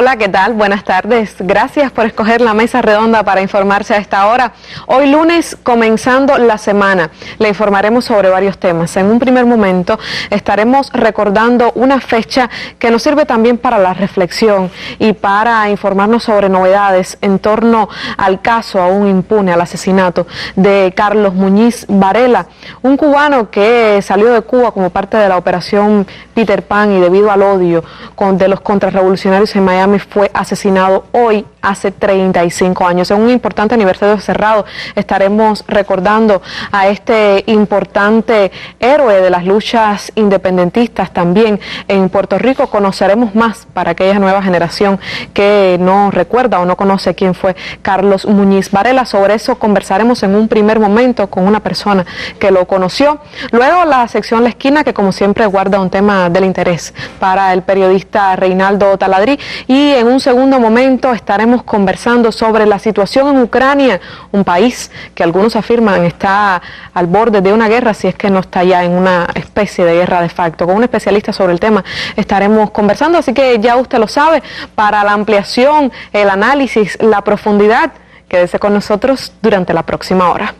Hola, ¿qué tal? Buenas tardes. Gracias por escoger la mesa redonda para informarse a esta hora. Hoy lunes, comenzando la semana, le informaremos sobre varios temas. En un primer momento estaremos recordando una fecha que nos sirve también para la reflexión y para informarnos sobre novedades en torno al caso aún impune, al asesinato de Carlos Muñiz Varela, un cubano que salió de Cuba como parte de la operación Peter Pan y debido al odio de los contrarrevolucionarios en Miami fue asesinado hoy hace 35 años. En un importante aniversario cerrado estaremos recordando a este importante héroe de las luchas independentistas también en Puerto Rico. Conoceremos más para aquella nueva generación que no recuerda o no conoce quién fue Carlos Muñiz Varela. Sobre eso conversaremos en un primer momento con una persona que lo conoció. Luego la sección La Esquina, que como siempre guarda un tema del interés para el periodista Reinaldo Taladrí, y en un segundo momento estaremos conversando sobre la situación en Ucrania, un país que algunos afirman está al borde de una guerra, si es que no está ya en una especie de guerra de facto. Con un especialista sobre el tema estaremos conversando, así que ya usted lo sabe. Para la ampliación, el análisis, la profundidad, quédese con nosotros durante la próxima hora.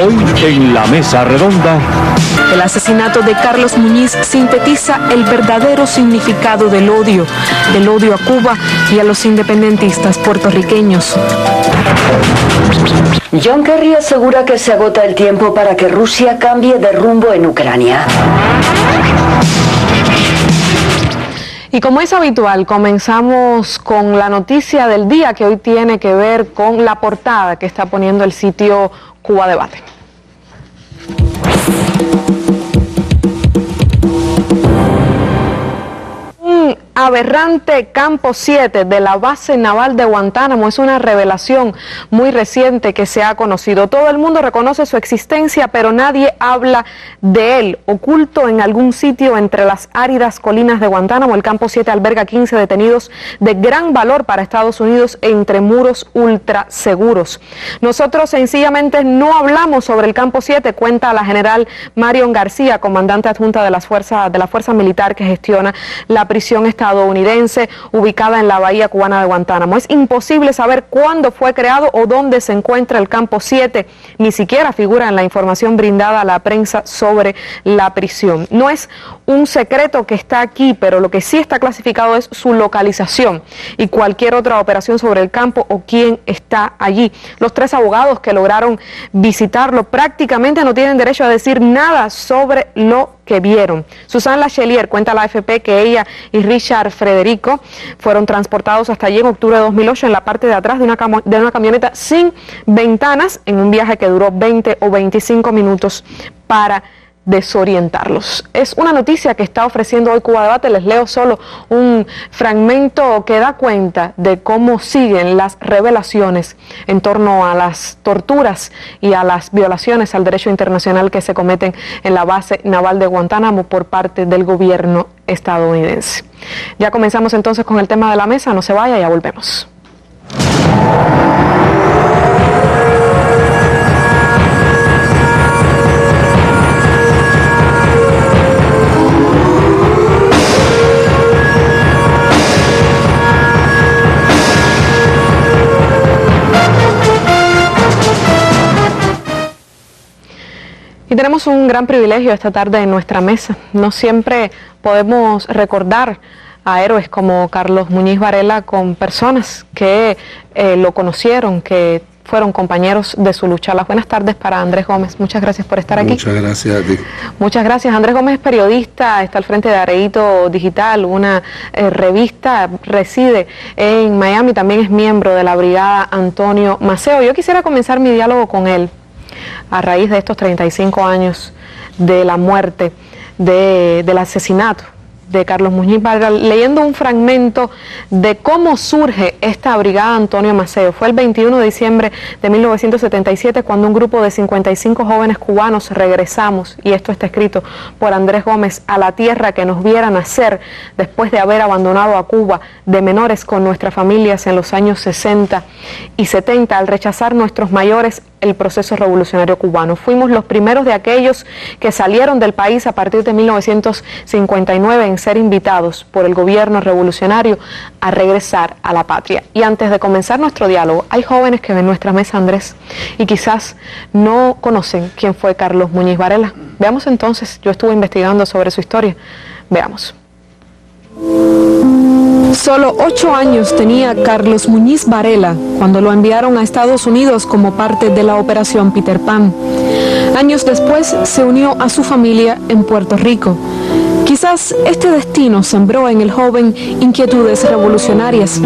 Hoy en la mesa redonda. El asesinato de Carlos Muñiz sintetiza el verdadero significado del odio a Cuba y a los independentistas puertorriqueños. John Kerry asegura que se agota el tiempo para que Rusia cambie de rumbo en Ucrania. Y como es habitual, comenzamos con la noticia del día, que hoy tiene que ver con la portada que está poniendo el sitio Cuba Debate. Aberrante campo 7 de la base naval de Guantánamo es una revelación muy reciente que se ha conocido. Todo el mundo reconoce su existencia, pero nadie habla de él. Oculto en algún sitio entre las áridas colinas de Guantánamo, el campo 7 alberga 15 detenidos de gran valor para Estados Unidos entre muros ultra seguros. Nosotros sencillamente no hablamos sobre el campo 7, cuenta la general Marion García, comandante adjunta de la fuerza militar que gestiona la prisión estadounidense ubicada en la bahía cubana de Guantánamo. Es imposible saber cuándo fue creado o dónde se encuentra el campo 7, ni siquiera figura en la información brindada a la prensa sobre la prisión. No es un secreto que está aquí, pero lo que sí está clasificado es su localización y cualquier otra operación sobre el campo o quién está allí. Los 3 abogados que lograron visitarlo prácticamente no tienen derecho a decir nada sobre lo que vieron. Susan Lachelier cuenta a la AFP que ella y Richard Frederico fueron transportados hasta allí en octubre de 2008 en la parte de atrás de una camioneta sin ventanas, en un viaje que duró 20 o 25 minutos para desorientarlos. Es una noticia que está ofreciendo hoy Cuba Debate. Les leo solo un fragmento que da cuenta de cómo siguen las revelaciones en torno a las torturas y a las violaciones al derecho internacional que se cometen en la base naval de Guantánamo por parte del gobierno estadounidense. Ya comenzamos entonces con el tema de la mesa. No se vaya, ya volvemos. Y tenemos un gran privilegio esta tarde en nuestra mesa. No siempre podemos recordar a héroes como Carlos Muñiz Varela con personas que lo conocieron, que fueron compañeros de su lucha. Las buenas tardes para Andrés Gómez. Muchas gracias por estar aquí. Muchas gracias a ti. Muchas gracias. Andrés Gómez es periodista, está al frente de Areíto Digital, una revista, reside en Miami, también es miembro de la brigada Antonio Maceo. Yo quisiera comenzar mi diálogo con él a raíz de estos 35 años de la muerte, del asesinato de Carlos Muñiz Varela, leyendo un fragmento de cómo surge esta brigada Antonio Maceo. Fue el 21 de diciembre de 1977 cuando un grupo de 55 jóvenes cubanos regresamos, y esto está escrito por Andrés Gómez, a la tierra que nos viera nacer después de haber abandonado a Cuba de menores con nuestras familias en los años 60 y 70 al rechazar nuestros mayores el proceso revolucionario cubano. Fuimos los primeros de aquellos que salieron del país a partir de 1959 en ser invitados por el gobierno revolucionario a regresar a la patria. Y antes de comenzar nuestro diálogo, hay jóvenes que ven nuestra mesa, Andrés, y quizás no conocen quién fue Carlos Muñiz Varela. Veamos entonces, yo estuve investigando sobre su historia. Veamos. Solo 8 años tenía Carlos Muñiz Varela cuando lo enviaron a Estados Unidos como parte de la Operación Peter Pan. Años después se unió a su familia en Puerto Rico. Quizás este destino sembró en el joven inquietudes revolucionarias.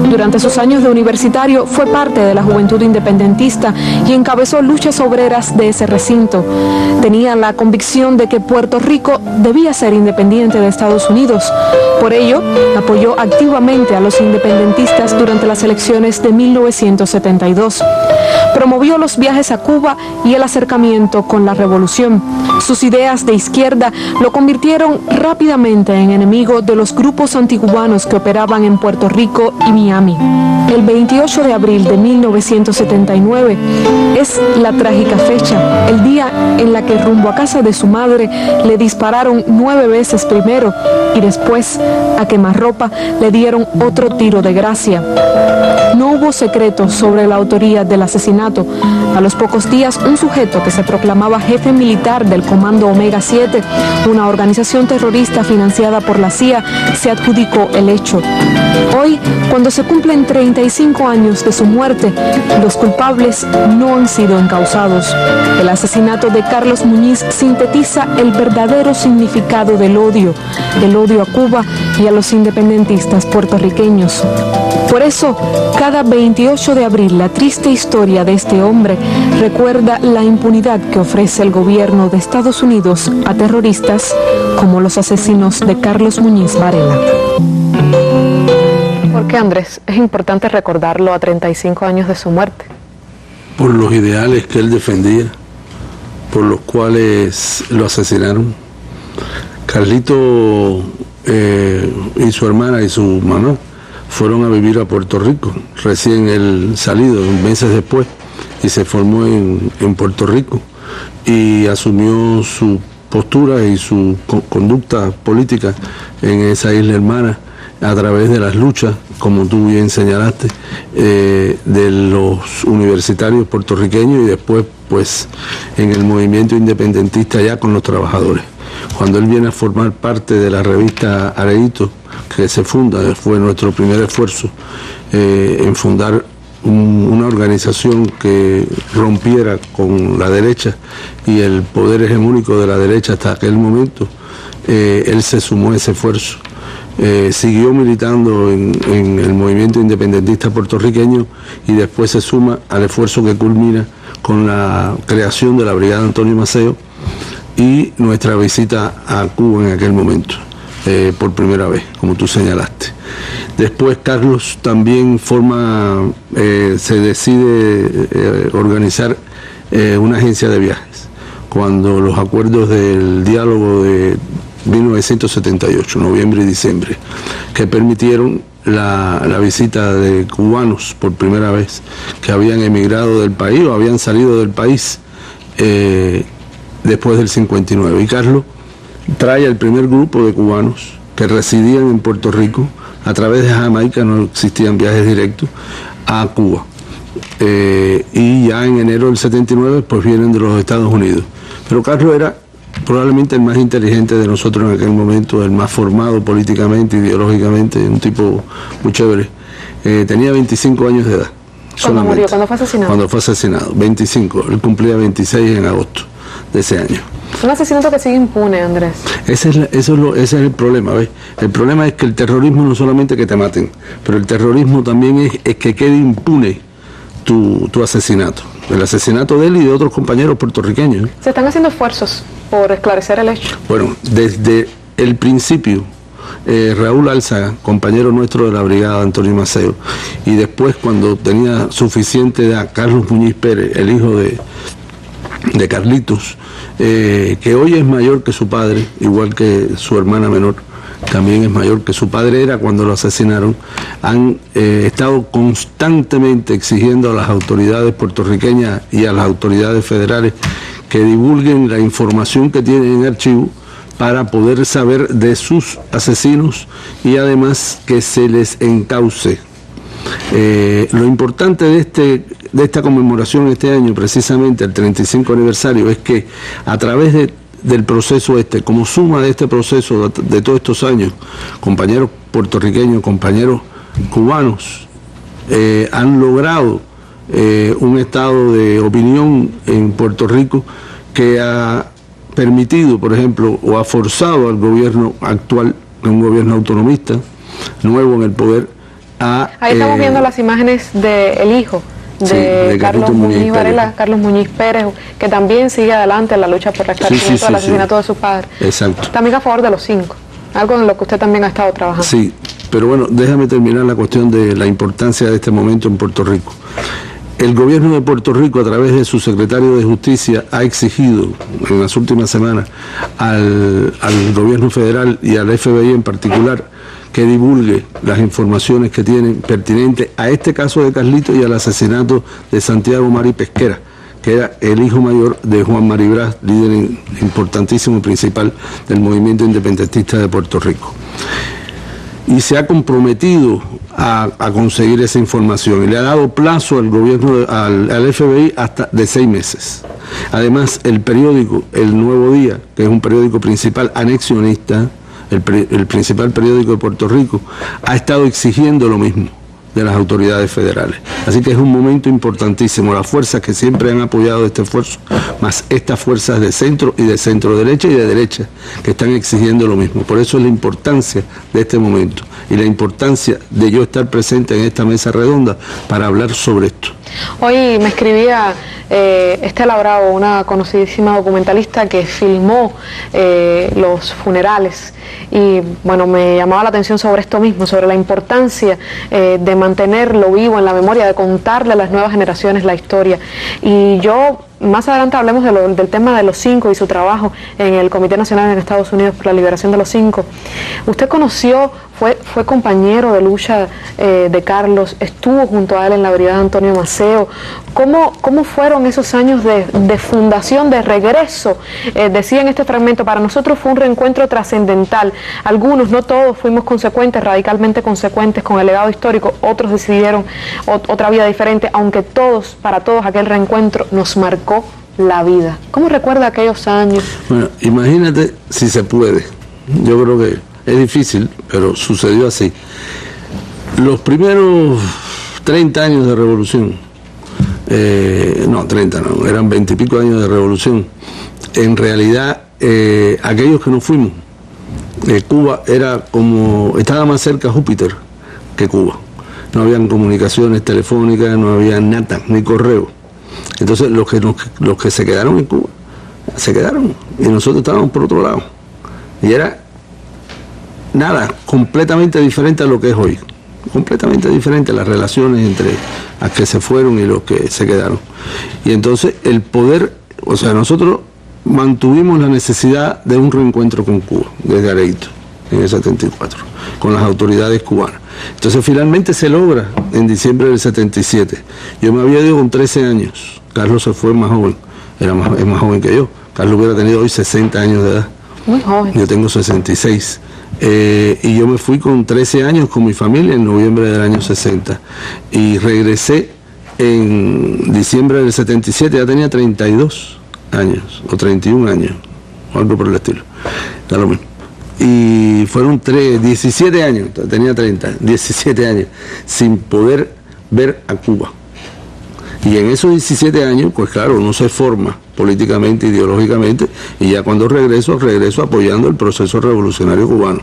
Durante sus años de universitario fue parte de la juventud independentista y encabezó luchas obreras de ese recinto. Tenía la convicción de que Puerto Rico debía ser independiente de Estados Unidos. Por ello, apoyó activamente a los independentistas durante las elecciones de 1972. Promovió los viajes a Cuba y el acercamiento con la revolución. Sus ideas de izquierda lo convirtieron rápidamente en enemigo de los grupos anticubanos que operaban en Puerto Rico y Miami. El 28 de abril de 1979 es la trágica fecha, el día en la que rumbo a casa de su madre le dispararon 9 veces primero y después, a quemarropa, le dieron otro tiro de gracia. No hubo secretos sobre la autoría del asesinato. A los pocos días, un sujeto que se proclamaba jefe militar del Comando Omega 7, una organización terrorista financiada por la CIA, se adjudicó el hecho. Hoy, cuando se cumplen 35 años de su muerte, los culpables no han sido encausados. El asesinato de Carlos Muñiz sintetiza el verdadero significado del odio a Cuba y a los independentistas puertorriqueños. Por eso, cada 28 de abril, la triste historia de este hombre recuerda la impunidad que ofrece el gobierno de Estados Unidos a terroristas como los asesinos de Carlos Muñiz Varela. ¿Por qué, Andrés, es importante recordarlo a 35 años de su muerte? Por los ideales que él defendía, por los cuales lo asesinaron. Carlito y su hermana y su mamá fueron a vivir a Puerto Rico, recién él salido, meses después, y se formó en Puerto Rico y asumió su postura y su conducta política en esa isla hermana a través de las luchas, como tú bien señalaste, de los universitarios puertorriqueños y después pues en el movimiento independentista ya con los trabajadores. Cuando él viene a formar parte de la revista Areito, que se funda, fue nuestro primer esfuerzo en fundar una organización que rompiera con la derecha y el poder hegemónico de la derecha hasta aquel momento, él se sumó a ese esfuerzo. Siguió militando en el movimiento independentista puertorriqueño y después se suma al esfuerzo que culmina con la creación de la Brigada Antonio Maceo y nuestra visita a Cuba en aquel momento, por primera vez, como tú señalaste. Después Carlos también se decide organizar una agencia de viajes, cuando los acuerdos del diálogo de 1978, noviembre y diciembre, que permitieron la visita de cubanos por primera vez que habían emigrado del país o habían salido del país después del 59. Y Carlos trae el primer grupo de cubanos que residían en Puerto Rico, a través de Jamaica, no existían viajes directos, a Cuba. Y ya en enero del 79 pues vienen de los Estados Unidos. Pero Carlos era probablemente el más inteligente de nosotros en aquel momento, el más formado políticamente, ideológicamente, un tipo muy chévere. Tenía 25 años de edad. ¿Cuándo murió? ¿Cuándo fue asesinado? Cuando fue asesinado, 25. Él cumplía 26 en agosto de ese año. Un asesinato que sigue impune, Andrés. Ese es el problema, ¿ves? El problema es que el terrorismo no solamente que te maten, pero el terrorismo también es que quede impune tu asesinato. El asesinato de él y de otros compañeros puertorriqueños. ¿Se están haciendo esfuerzos por esclarecer el hecho? Bueno, desde el principio, Raúl Álzaga, compañero nuestro de la Brigada Antonio Maceo, y después cuando tenía suficiente edad, Carlos Muñiz Pérez, el hijo de Carlitos, que hoy es mayor que su padre, igual que su hermana menor, también es mayor que su padre era cuando lo asesinaron, han estado constantemente exigiendo a las autoridades puertorriqueñas y a las autoridades federales que divulguen la información que tienen en archivo para poder saber de sus asesinos y además que se les encauce. Lo importante de esta conmemoración este año, precisamente el 35 aniversario, es que a través del proceso como suma de este proceso de todos estos años, compañeros puertorriqueños, compañeros cubanos, han logrado un estado de opinión en Puerto Rico que ha permitido, por ejemplo, o ha forzado al gobierno actual, un gobierno autonomista, nuevo en el poder, Ahí estamos viendo las imágenes del hijo de Carlos Muñiz Varela, Carlos Muñiz Pérez, que también sigue adelante en la lucha por restablecimiento del asesinato de su padre. Exacto. También a favor de los 5, algo en lo que usted también ha estado trabajando. Sí, pero bueno, déjame terminar la cuestión de la importancia de este momento en Puerto Rico. El gobierno de Puerto Rico, a través de su secretario de Justicia, ha exigido en las últimas semanas al gobierno federal y al FBI en particular que divulgue las informaciones que tienen pertinentes a este caso de Carlito y al asesinato de Santiago Mari Pesquera, que era el hijo mayor de Juan Maribraz, líder importantísimo y principal del movimiento independentista de Puerto Rico. Y se ha comprometido a conseguir esa información y le ha dado plazo al gobierno, al FBI hasta de 6 meses. Además, el periódico El Nuevo Día, que es un periódico principal anexionista, el principal periódico de Puerto Rico, ha estado exigiendo lo mismo de las autoridades federales. Así que es un momento importantísimo. Las fuerzas que siempre han apoyado este esfuerzo, más estas fuerzas de centro y de centro derecha y de derecha, que están exigiendo lo mismo. Por eso es la importancia de este momento y la importancia de yo estar presente en esta mesa redonda para hablar sobre esto. Hoy me escribía Estela Bravo, una conocidísima documentalista que filmó los funerales, y bueno, me llamaba la atención sobre esto mismo, sobre la importancia de mantenerlo vivo en la memoria, de contarle a las nuevas generaciones la historia. Y yo, más adelante hablemos del tema de los 5 y su trabajo en el Comité Nacional en Estados Unidos por la liberación de los 5. Usted conoció, fue compañero de lucha de Carlos, estuvo junto a él en la brigada Antonio Maceo. ¿Cómo fueron esos años de fundación, de regreso? Decía en este fragmento, para nosotros fue un reencuentro trascendental. Algunos, no todos, fuimos consecuentes, radicalmente consecuentes con el legado histórico. Otros decidieron otra vida diferente, aunque para todos aquel reencuentro nos marcó la vida. ¿Cómo recuerda aquellos años? Bueno, imagínate si se puede. Yo creo que es difícil, pero sucedió así. Los primeros 30 años de revolución, no, 30 no, eran 20 y pico años de revolución. En realidad, aquellos que nos fuimos, Cuba estaba más cerca a Júpiter que Cuba. No habían comunicaciones telefónicas, no había nada, ni correo. Entonces los que se quedaron en Cuba, se quedaron, y nosotros estábamos por otro lado. Y era nada, completamente diferente a lo que es hoy. Completamente diferente las relaciones entre los que se fueron y los que se quedaron. Y entonces el poder, o sea, nosotros mantuvimos la necesidad de un reencuentro con Cuba, desde Areito, en el 74, con las autoridades cubanas. Entonces finalmente se logra en diciembre del 77. Yo me había ido con 13 años, Carlos se fue más joven, es más joven que yo. Carlos hubiera tenido hoy 60 años de edad. Muy joven. Yo tengo 66. Y yo me fui con 13 años con mi familia en noviembre del año 60. Y regresé en diciembre del 77, ya tenía 32 años, o 31 años, o algo por el estilo. Da lo mismo. Y fueron 17 años, tenía 30, 17 años, sin poder ver a Cuba. Y en esos 17 años, pues claro, uno se forma políticamente, ideológicamente, y ya cuando regreso apoyando el proceso revolucionario cubano.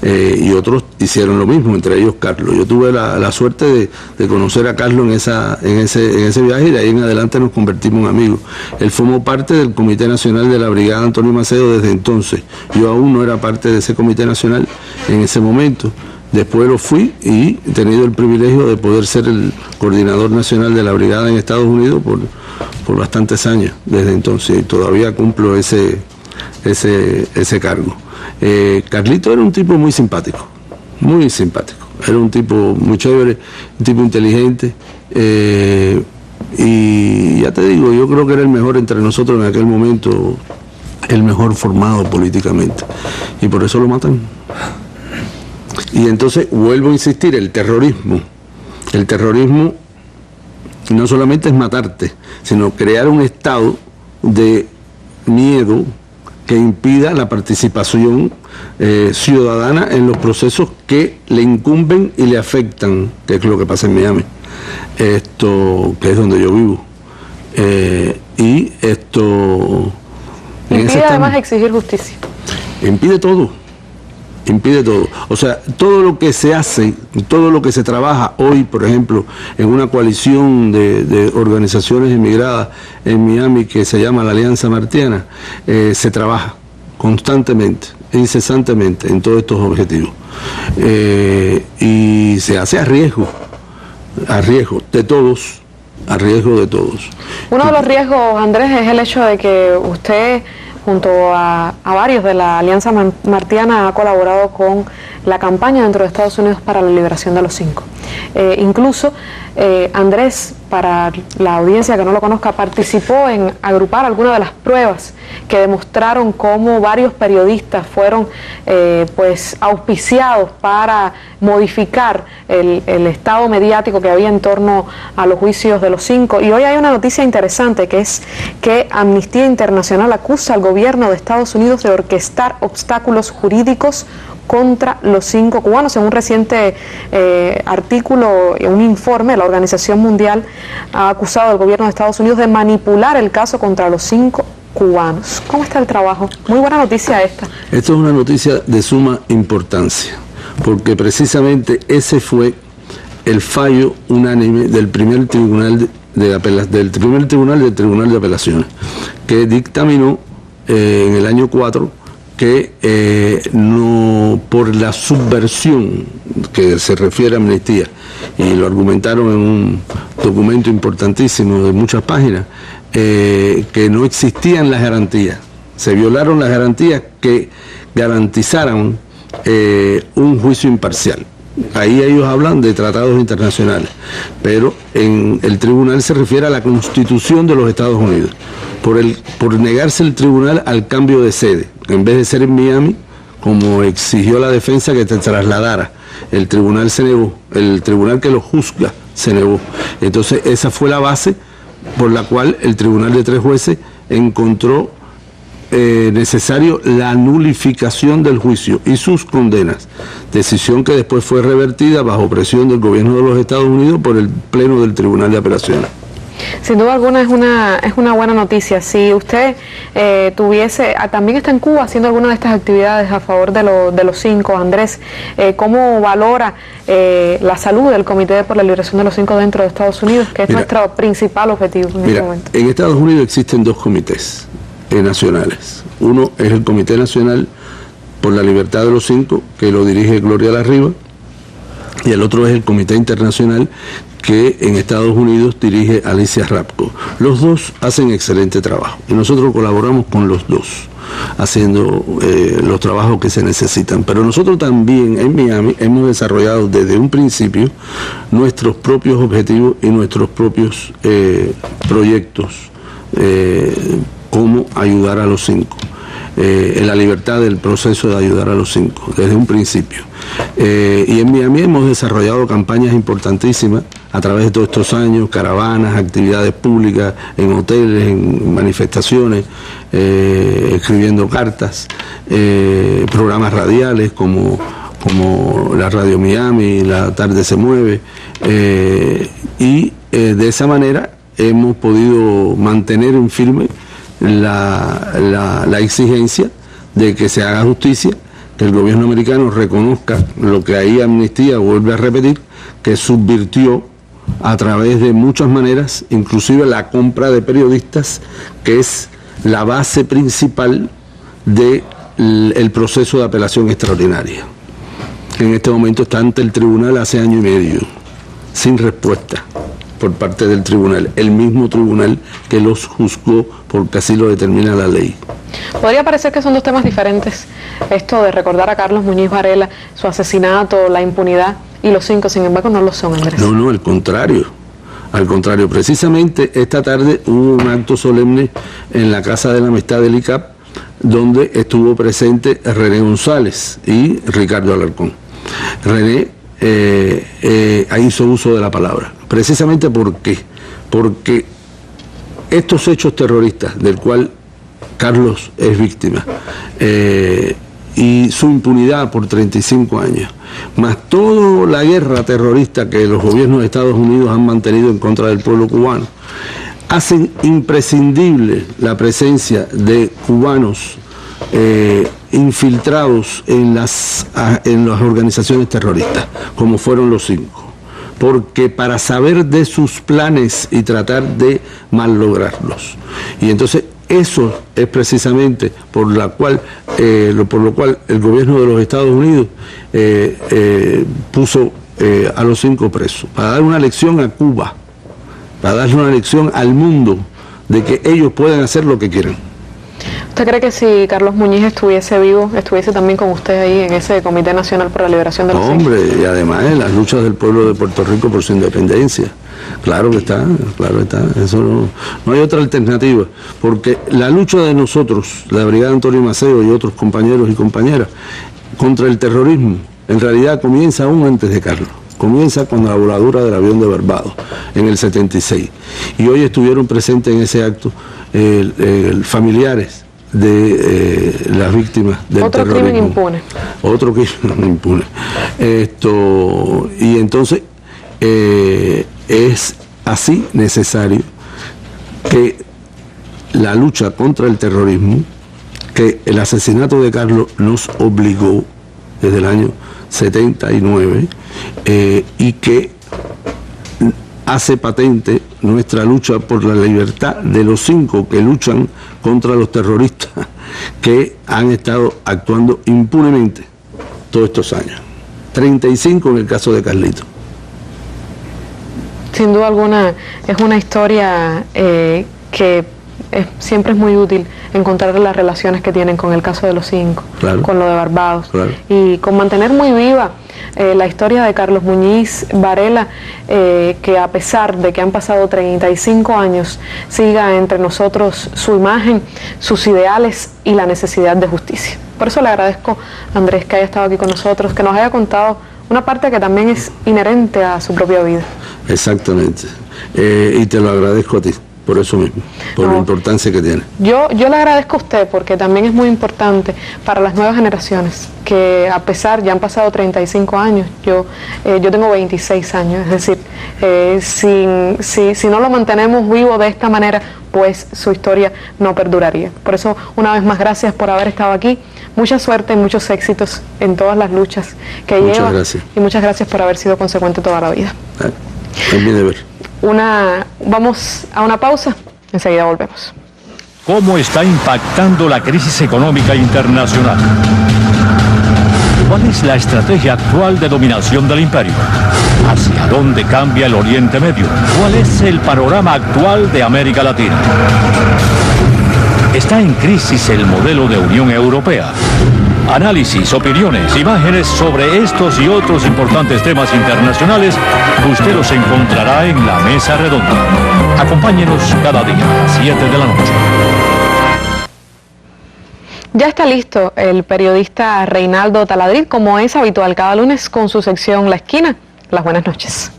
Y otros hicieron lo mismo, entre ellos Carlos. Yo tuve la suerte de conocer a Carlos en ese viaje, y de ahí en adelante nos convertimos en amigos. Él formó parte del Comité Nacional de la Brigada Antonio Maceo desde entonces. Yo aún no era parte de ese Comité Nacional en ese momento. Después lo fui y he tenido el privilegio de poder ser el coordinador nacional de la brigada en Estados Unidos por bastantes años desde entonces, y todavía cumplo ese ese cargo. Carlito era un tipo muy simpático, era un tipo muy chévere, un tipo inteligente, y ya te digo, yo creo que era el mejor entre nosotros en aquel momento, el mejor formado políticamente, y por eso lo matan. Y entonces vuelvo a insistir, el terrorismo no solamente es matarte, sino crear un estado de miedo que impida la participación ciudadana en los procesos que le incumben y le afectan, que es lo que pasa en Miami, que es donde yo vivo. Y esto... Impide además exigir justicia. Impide todo. O sea, todo lo que se hace, todo lo que se trabaja hoy, por ejemplo, en una coalición de organizaciones emigradas en Miami que se llama la Alianza Martiana, se trabaja constantemente, incesantemente en todos estos objetivos. Y se hace a riesgo de todos. Uno de los riesgos, Andrés, es el hecho de que usted, junto a varios de la Alianza Martiana, ha colaborado con la campaña dentro de Estados Unidos para la liberación de los 5. Incluso Andrés, para la audiencia que no lo conozca, participó en agrupar algunas de las pruebas que demostraron cómo varios periodistas fueron auspiciados para modificar el estado mediático que había en torno a los juicios de los 5. Y hoy hay una noticia interesante, que es que Amnistía Internacional acusa al gobierno de Estados Unidos de orquestar obstáculos jurídicos contra los 5 cubanos. En un reciente artículo, un informe, la Organización Mundial ha acusado al gobierno de Estados Unidos de manipular el caso contra los 5 cubanos. ¿Cómo está el trabajo? Muy buena noticia esta. Esto es una noticia de suma importancia, porque precisamente ese fue el fallo unánime del primer tribunal del Tribunal de Apelaciones, que dictaminó en el año 4 que no, por la subversión que se refiere a amnistía, y lo argumentaron en un documento importantísimo de muchas páginas, que no existían las garantías, se violaron las garantías que garantizaran un juicio imparcial. Ahí ellos hablan de tratados internacionales, pero en el tribunal se refiere a la Constitución de los Estados Unidos, por negarse el tribunal al cambio de sede. En vez de ser en Miami, como exigió la defensa que te trasladara, el tribunal se negó, el tribunal que lo juzga se negó. Entonces esa fue la base por la cual el tribunal de 3 jueces encontró necesario la nulificación del juicio y sus condenas, decisión que después fue revertida bajo presión del gobierno de los Estados Unidos por el Pleno del Tribunal de Apelaciones. Sin duda alguna es una buena noticia. Si usted también está en Cuba haciendo alguna de estas actividades a favor de los 5, Andrés, ¿cómo valora la salud del Comité por la Liberación de los 5 dentro de Estados Unidos, que es nuestro principal objetivo en este momento? En Estados Unidos existen 2 comités nacionales. Uno es el Comité Nacional por la Libertad de los 5, que lo dirige Gloria Larriba, y el otro es el Comité Internacional, que en Estados Unidos dirige Alicia Rapco. Los dos hacen excelente trabajo y nosotros colaboramos con los dos, haciendo los trabajos que se necesitan. Pero nosotros también en Miami hemos desarrollado desde un principio nuestros propios objetivos y nuestros propios proyectos, cómo ayudar a los 5. En la libertad del proceso de ayudar a los 5, desde un principio. Y en Miami hemos desarrollado campañas importantísimas a través de todos estos años, caravanas, actividades públicas, en hoteles, en manifestaciones, escribiendo cartas, programas radiales como la Radio Miami, La Tarde se Mueve, y de esa manera hemos podido mantener en firme la exigencia de que se haga justicia, que el gobierno americano reconozca lo que ahí Amnistía vuelve a repetir, que subvirtió a través de muchas maneras, inclusive la compra de periodistas, que es la base principal del proceso de apelación extraordinaria. En este momento está ante el tribunal hace año y medio, sin respuesta por parte del tribunal, el mismo tribunal que los juzgó porque así lo determina la ley. Podría parecer que son dos temas diferentes, esto de recordar a Carlos Muñiz Varela, su asesinato, la impunidad y los 5, sin embargo no lo son, Andrés. No, al contrario. Al contrario, precisamente esta tarde hubo un acto solemne en la Casa de la Amistad del ICAP, donde estuvo presente René González y Ricardo Alarcón. René hizo uso de la palabra. Precisamente porque estos hechos terroristas, del cual Carlos es víctima, y su impunidad por 35 años, más toda la guerra terrorista que los gobiernos de Estados Unidos han mantenido en contra del pueblo cubano, hacen imprescindible la presencia de cubanos infiltrados en las organizaciones terroristas, como fueron los 5. Porque para saber de sus planes y tratar de mallograrlos. Y entonces eso es precisamente por lo cual el gobierno de los Estados Unidos puso a los 5 presos, para dar una lección a Cuba, para darle una lección al mundo de que ellos pueden hacer lo que quieran. ¿Usted cree que si Carlos Muñiz estuviese vivo, estuviese también con usted ahí en ese Comité Nacional por la Liberación de los 5? Hombre, y además en las luchas del pueblo de Puerto Rico por su independencia. Claro que está, eso no hay otra alternativa, porque la lucha de nosotros, la Brigada Antonio Maceo y otros compañeros y compañeras, contra el terrorismo, en realidad comienza aún antes de Carlos. Comienza con la voladura del avión de Barbados en el 76. Y hoy estuvieron presentes en ese acto familiares de las víctimas del terrorismo. Crimen impune. Otro crimen impune. Y entonces es así necesario que la lucha contra el terrorismo, que el asesinato de Carlos nos obligó desde el año 79, y que hace patente nuestra lucha por la libertad de los 5 que luchan contra los terroristas que han estado actuando impunemente todos estos años. 35 en el caso de Carlito. Sin duda alguna es una historia que siempre es muy útil encontrar las relaciones que tienen con el caso de los 5, claro, con lo de Barbados, claro, y con mantener muy viva la historia de Carlos Muñiz Varela, que a pesar de que han pasado 35 años, siga entre nosotros su imagen, sus ideales y la necesidad de justicia. Por eso le agradezco, Andrés, que haya estado aquí con nosotros, que nos haya contado una parte que también es inherente a su propia vida. Exactamente, y te lo agradezco a ti. Por eso mismo, por la importancia que tiene. Yo le agradezco a usted porque también es muy importante para las nuevas generaciones, que a pesar, ya han pasado 35 años, yo tengo 26 años, es decir, si no lo mantenemos vivo de esta manera, pues su historia no perduraría. Por eso, una vez más, gracias por haber estado aquí. Mucha suerte, muchos éxitos en todas las luchas que lleva. Muchas gracias. Y muchas gracias por haber sido consecuente toda la vida. Es mi deber. Vamos a una pausa, enseguida volvemos. ¿Cómo está impactando la crisis económica internacional? ¿Cuál es la estrategia actual de dominación del imperio? ¿Hacia dónde cambia el Oriente Medio? ¿Cuál es el panorama actual de América Latina? ¿Está en crisis el modelo de Unión Europea? Análisis, opiniones, imágenes sobre estos y otros importantes temas internacionales, usted los encontrará en la Mesa Redonda. Acompáñenos cada día a las 7 de la noche. Ya está listo el periodista Reinaldo Taladriz, como es habitual cada lunes, con su sección La Esquina. Las buenas noches.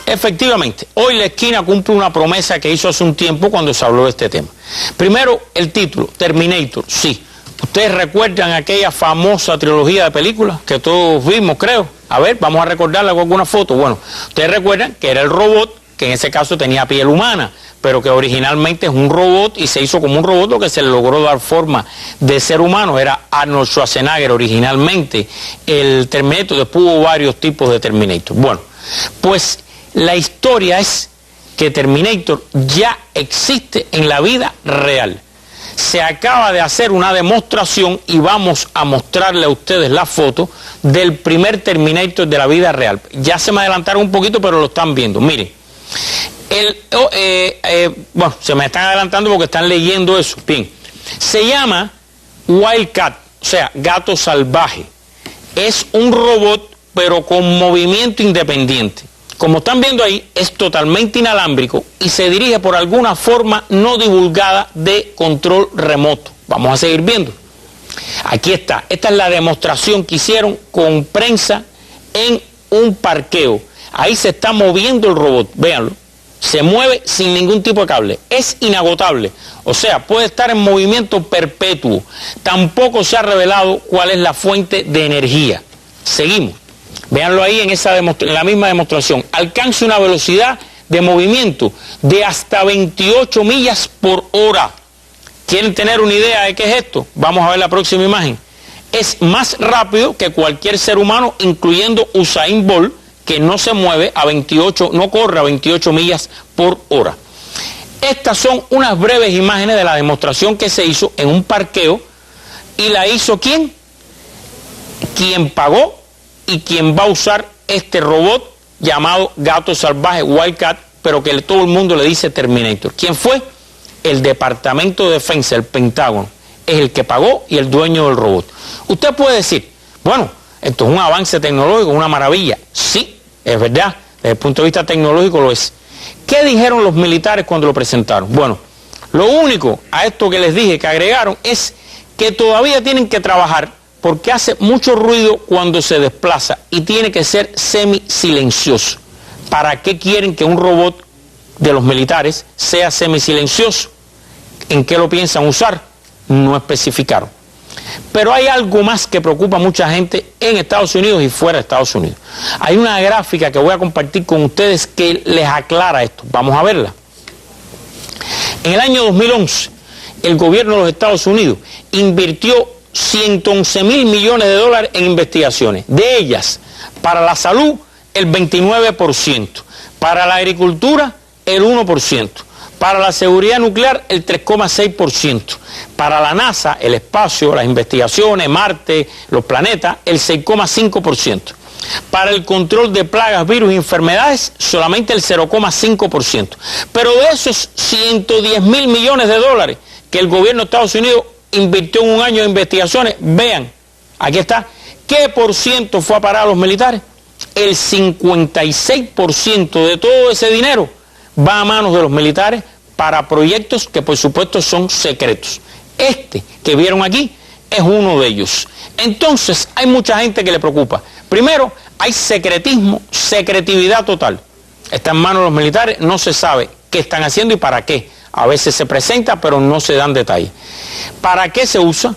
Efectivamente, hoy La Esquina cumple una promesa que hizo hace un tiempo cuando se habló de este tema. Primero, el título, Terminator, sí. ¿Ustedes recuerdan aquella famosa trilogía de películas que todos vimos, creo? A ver, vamos a recordarla con alguna foto. Bueno, ustedes recuerdan que era el robot, que en ese caso tenía piel humana, pero que originalmente es un robot y se hizo como un robot, lo que se le logró dar forma de ser humano. Era Arnold Schwarzenegger originalmente, el Terminator. Después hubo varios tipos de Terminator. Bueno, pues la historia es que Terminator ya existe en la vida real. se acaba de hacer una demostración y vamos a mostrarle a ustedes la foto del primer Terminator de la vida real. Ya se me adelantaron un poquito, pero lo están viendo. Miren, bueno, se me están adelantando porque están leyendo eso. Bien, se llama Wildcat, o sea, gato salvaje. Es un robot, pero con movimiento independiente. Como están viendo ahí, es totalmente inalámbrico y se dirige por alguna forma no divulgada de control remoto. Vamos a seguir viendo. Aquí está. Esta es la demostración que hicieron con prensa en un parqueo. Ahí se está moviendo el robot. Véanlo. Se mueve sin ningún tipo de cable. Es inagotable. O sea, puede estar en movimiento perpetuo. Tampoco se ha revelado cuál es la fuente de energía. Seguimos. Véanlo ahí en la misma demostración. Alcanza una velocidad de movimiento de hasta 28 millas por hora. ¿Quieren tener una idea de qué es esto? Vamos a ver la próxima imagen. Es más rápido que cualquier ser humano, incluyendo Usain Bolt, que no se mueve a 28, no corre a 28 millas por hora. Estas son unas breves imágenes de la demostración que se hizo en un parqueo. ¿Y la hizo quién? Quien pagó y quien va a usar este robot llamado gato salvaje, Wildcat, pero que todo el mundo le dice Terminator. ¿Quién fue? El Departamento de Defensa, el Pentágono. Es el que pagó y el dueño del robot. Usted puede decir, bueno, esto es un avance tecnológico, una maravilla. Sí, es verdad, desde el punto de vista tecnológico lo es. ¿Qué dijeron los militares cuando lo presentaron? Bueno, lo único a esto que les dije que agregaron es que todavía tienen que trabajar porque hace mucho ruido cuando se desplaza y tiene que ser semi-silencioso. ¿Para qué quieren que un robot de los militares sea semi-silencioso? ¿En qué lo piensan usar? No especificaron. Pero hay algo más que preocupa a mucha gente en Estados Unidos y fuera de Estados Unidos. Hay una gráfica que voy a compartir con ustedes que les aclara esto. Vamos a verla. En el año 2011, el gobierno de los Estados Unidos invirtió 111.000 millones de dólares en investigaciones. De ellas, para la salud, el 29%. Para la agricultura, el 1%. Para la seguridad nuclear, el 3,6%. Para la NASA, el espacio, las investigaciones, Marte, los planetas, el 6,5%. Para el control de plagas, virus y enfermedades, solamente el 0,5%. Pero de esos 110.000 millones de dólares que el gobierno de Estados Unidos invirtió en un año de investigaciones, vean, aquí está, ¿qué por ciento fue a parar a los militares? El 56% de todo ese dinero va a manos de los militares para proyectos que por supuesto son secretos. Este que vieron aquí es uno de ellos. Entonces hay mucha gente que le preocupa. Primero, hay secretismo, secretividad total. Está en manos de los militares, no se sabe qué están haciendo y para qué. A veces se presenta, pero no se dan detalles. ¿Para qué se usa?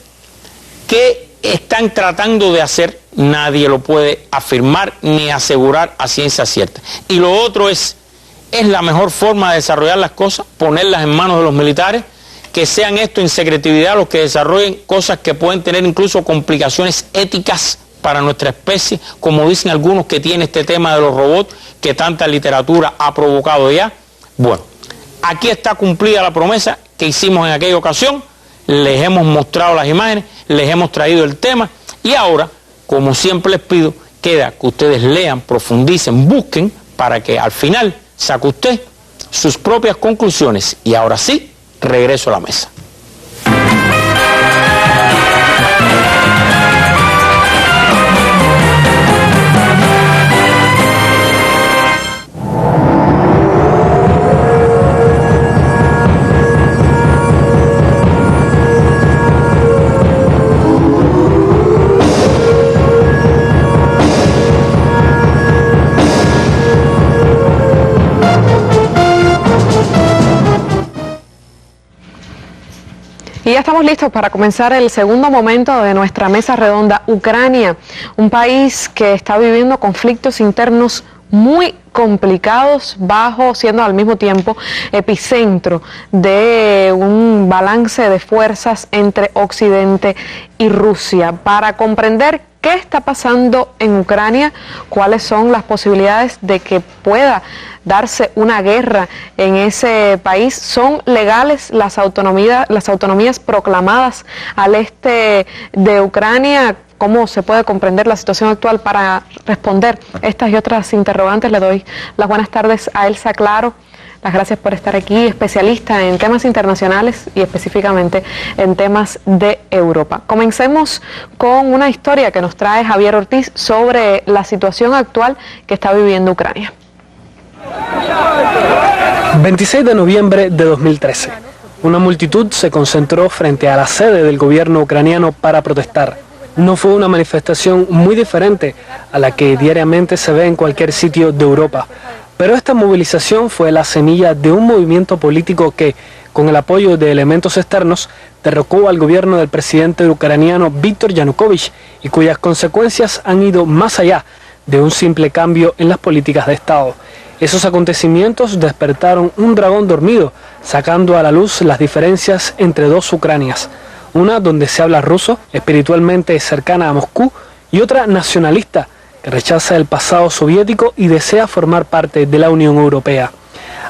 ¿Qué están tratando de hacer? Nadie lo puede afirmar ni asegurar a ciencia cierta. Y lo otro ¿es la mejor forma de desarrollar las cosas? Ponerlas en manos de los militares, que sean esto en secretividad los que desarrollen cosas que pueden tener incluso complicaciones éticas para nuestra especie, como dicen algunos que tiene este tema de los robots, que tanta literatura ha provocado ya. Bueno, aquí está cumplida la promesa que hicimos en aquella ocasión, les hemos mostrado las imágenes, les hemos traído el tema y ahora, como siempre les pido, queda que ustedes lean, profundicen, busquen para que al final saque usted sus propias conclusiones. Y ahora sí, regreso a la mesa. Y ya estamos listos para comenzar el segundo momento de nuestra mesa redonda. Ucrania, un país que está viviendo conflictos internos muy complicados, siendo al mismo tiempo epicentro de un balance de fuerzas entre Occidente y Rusia. Para comprender qué está pasando en Ucrania, cuáles son las posibilidades de que pueda darse una guerra en ese país, ¿son legales las autonomías proclamadas al este de Ucrania? ¿Cómo se puede comprender la situación actual? Para responder estas y otras interrogantes le doy las buenas tardes a Elsa Claro. Las gracias por estar aquí, especialista en temas internacionales y específicamente en temas de Europa. Comencemos con una historia que nos trae Javier Ortiz sobre la situación actual que está viviendo Ucrania. 26 de noviembre de 2013. Una multitud se concentró frente a la sede del gobierno ucraniano para protestar. No fue una manifestación muy diferente a la que diariamente se ve en cualquier sitio de Europa, pero esta movilización fue la semilla de un movimiento político que, con el apoyo de elementos externos, derrocó al gobierno del presidente ucraniano Víktor Yanukovych y cuyas consecuencias han ido más allá de un simple cambio en las políticas de Estado. Esos acontecimientos despertaron un dragón dormido, sacando a la luz las diferencias entre dos Ucranias. Una donde se habla ruso, espiritualmente cercana a Moscú, y otra nacionalista, que rechaza el pasado soviético y desea formar parte de la Unión Europea.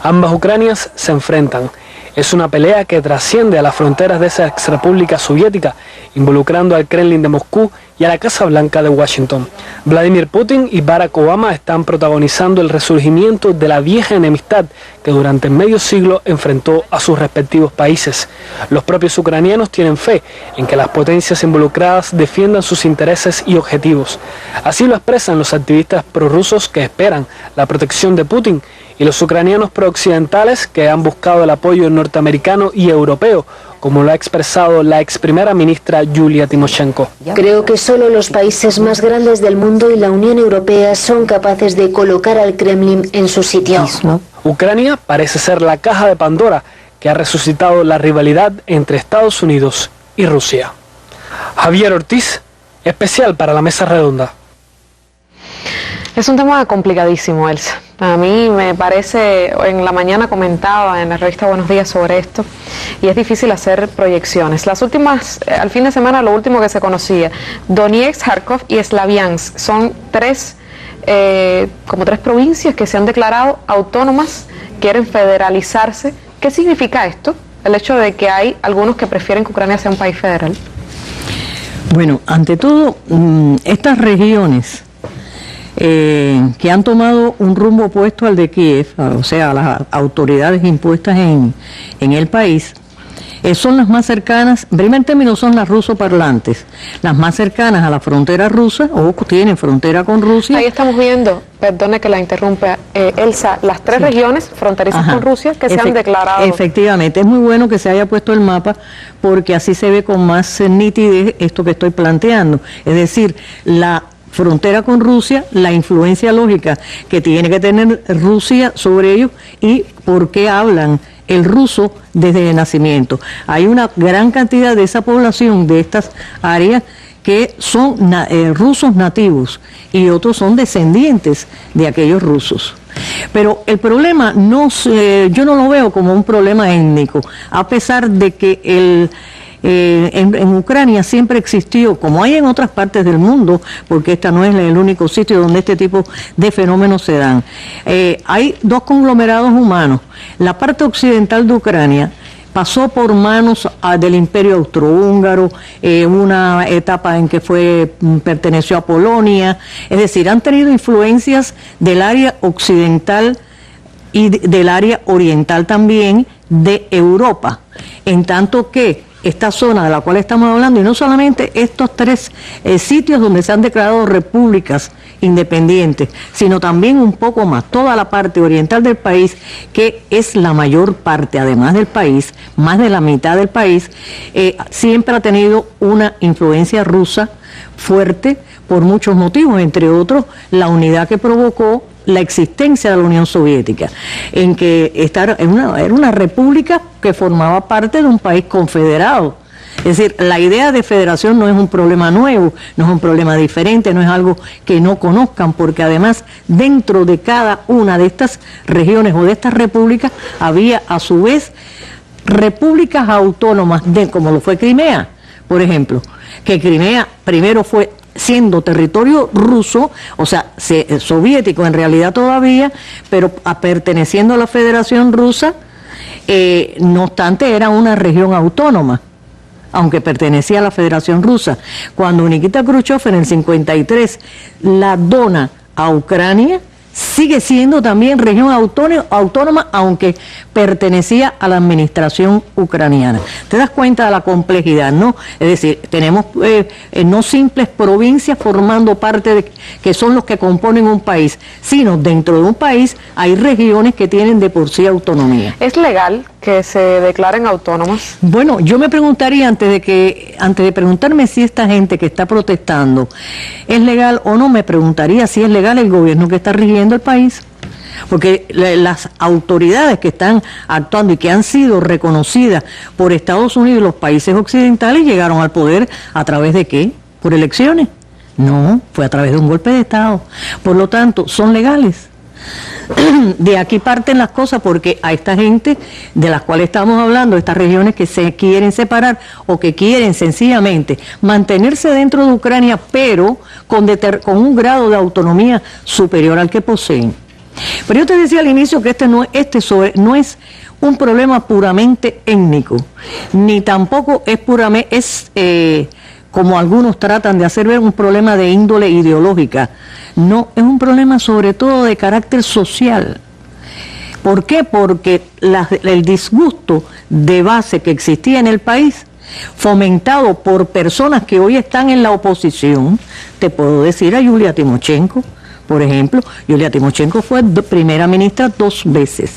Ambas Ucranias se enfrentan. Es una pelea que trasciende a las fronteras de esa exrepública soviética, involucrando al Kremlin de Moscú y a la Casa Blanca de Washington. Vladimir Putin y Barack Obama están protagonizando el resurgimiento de la vieja enemistad que durante medio siglo enfrentó a sus respectivos países. Los propios ucranianos tienen fe en que las potencias involucradas defiendan sus intereses y objetivos. Así lo expresan los activistas prorrusos que esperan la protección de Putin y los ucranianos prooccidentales que han buscado el apoyo norteamericano y europeo, como lo ha expresado la ex primera ministra Yulia Tymoshenko. Creo que solo los países más grandes del mundo y la Unión Europea son capaces de colocar al Kremlin en su sitio. Ucrania parece ser la caja de Pandora que ha resucitado la rivalidad entre Estados Unidos y Rusia. Javier Ortiz, especial para la Mesa Redonda. Es un tema complicadísimo, Elsa. A mí me parece, en la mañana comentaba en la revista Buenos Días sobre esto, y es difícil hacer proyecciones. Las últimas, al fin de semana, lo último que se conocía, Donetsk, Kharkov y Slaviansk, son tres provincias que se han declarado autónomas, quieren federalizarse. ¿Qué significa esto? El hecho de que hay algunos que prefieren que Ucrania sea un país federal. Bueno, ante todo, estas regiones que han tomado un rumbo opuesto al de Kiev, o sea, las autoridades impuestas en el país, son las más cercanas, en primer término son las rusoparlantes, las más cercanas a la frontera rusa, o tienen frontera con Rusia. Ahí estamos viendo, perdone que la interrumpa, Elsa, las tres regiones fronterizas con Rusia que se han declarado. Efectivamente, es muy bueno que se haya puesto el mapa porque así se ve con más nitidez esto que estoy planteando, es decir, la frontera con Rusia, la influencia lógica que tiene que tener Rusia sobre ellos y por qué hablan el ruso desde el nacimiento. Hay una gran cantidad de esa población de estas áreas que son rusos nativos y otros son descendientes de aquellos rusos. Pero el problema yo no lo veo como un problema étnico, a pesar de que en Ucrania siempre existió, como hay en otras partes del mundo, porque esta no es el único sitio donde este tipo de fenómenos se dan. Hay dos conglomerados humanos. La parte occidental de Ucrania pasó por manos del Imperio Austrohúngaro, una etapa en que perteneció a Polonia, es decir, han tenido influencias del área occidental y del área oriental también de Europa, en tanto que esta zona de la cual estamos hablando, y no solamente estos tres sitios donde se han declarado repúblicas independientes, sino también un poco más, toda la parte oriental del país, que es la mayor parte, además del país, más de la mitad del país, siempre ha tenido una influencia rusa fuerte por muchos motivos, entre otros la unidad que provocó la existencia de la Unión Soviética, en que era una república que formaba parte de un país confederado. Es decir, la idea de federación no es un problema nuevo, no es un problema diferente, no es algo que no conozcan, porque además dentro de cada una de estas regiones o de estas repúblicas había a su vez repúblicas autónomas, como lo fue Crimea, por ejemplo, que Crimea primero fue siendo territorio ruso, o sea, soviético en realidad todavía, pero perteneciendo a la Federación Rusa, no obstante era una región autónoma, aunque pertenecía a la Federación Rusa. Cuando Nikita Khrushchev en el 53 la dona a Ucrania, sigue siendo también región autónoma, aunque pertenecía a la administración ucraniana. ¿Te das cuenta de la complejidad, no? Es decir, tenemos no simples provincias formando parte que son los que componen un país, sino dentro de un país hay regiones que tienen de por sí autonomía. ¿Es legal que se declaren autónomas? Bueno, yo me preguntaría antes de preguntarme si esta gente que está protestando es legal o no, me preguntaría si es legal el gobierno que está rigiendo el país, porque las autoridades que están actuando y que han sido reconocidas por Estados Unidos y los países occidentales llegaron al poder ¿a través de qué? ¿Por elecciones? No, fue a través de un golpe de Estado. Por lo tanto, son legales. De aquí parten las cosas, porque a esta gente de las cuales estamos hablando, estas regiones que se quieren separar o que quieren sencillamente mantenerse dentro de Ucrania, pero con un grado de autonomía superior al que poseen. Pero yo te decía al inicio que no es un problema puramente étnico, ni tampoco es como algunos tratan de hacer ver, un problema de índole ideológica. No, es un problema sobre todo de carácter social. ¿Por qué? Porque el disgusto de base que existía en el país, fomentado por personas que hoy están en la oposición, te puedo decir a Yulia Timoshenko, por ejemplo. Yulia Timoshenko fue primera ministra 2 veces.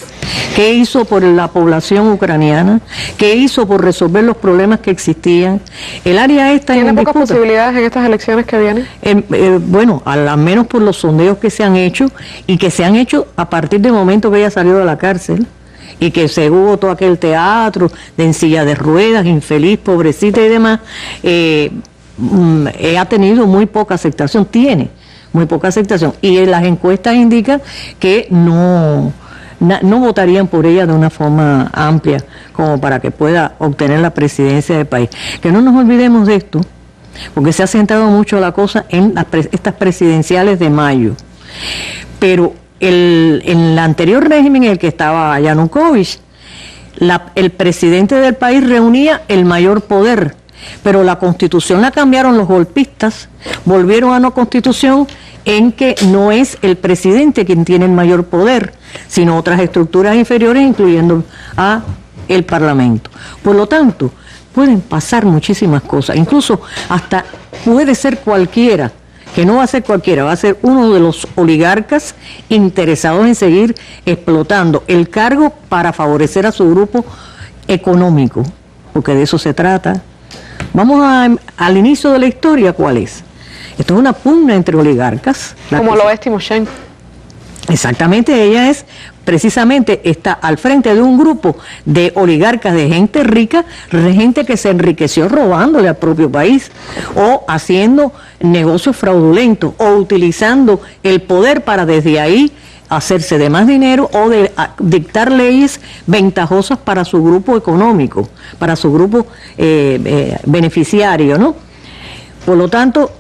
¿Qué hizo por la población ucraniana? ¿Qué hizo por resolver los problemas que existían? El área esta ¿Tiene pocas posibilidades en estas elecciones que vienen? Bueno, al menos por los sondeos que se han hecho, y que se han hecho a partir del momento que ella salió de la cárcel, y que se hubo todo aquel teatro de en silla de ruedas, infeliz, pobrecita y demás, ha tenido muy poca aceptación, tiene muy poca aceptación, y las encuestas indican que no votarían por ella de una forma amplia como para que pueda obtener la presidencia del país. Que no nos olvidemos de esto, porque se ha centrado mucho la cosa en estas presidenciales de mayo, pero en el anterior régimen en el que estaba Yanukovych, el presidente del país reunía el mayor poder, pero la constitución la cambiaron los golpistas, volvieron a una constitución en que no es el presidente quien tiene el mayor poder, sino otras estructuras inferiores, incluyendo a el Parlamento. Por lo tanto, pueden pasar muchísimas cosas, incluso hasta puede ser cualquiera, que no va a ser cualquiera, va a ser uno de los oligarcas interesados en seguir explotando el cargo para favorecer a su grupo económico, porque de eso se trata. Vamos al inicio de la historia, ¿cuál es? Esto es una pugna entre oligarcas. Como lo es Timoshenko. Exactamente, ella precisamente está al frente de un grupo de oligarcas, de gente rica, de gente que se enriqueció robándole al propio país, o haciendo negocios fraudulentos, o utilizando el poder para desde ahí hacerse de más dinero, o de dictar leyes ventajosas para su grupo económico, para su grupo beneficiario, ¿no? Por lo tanto,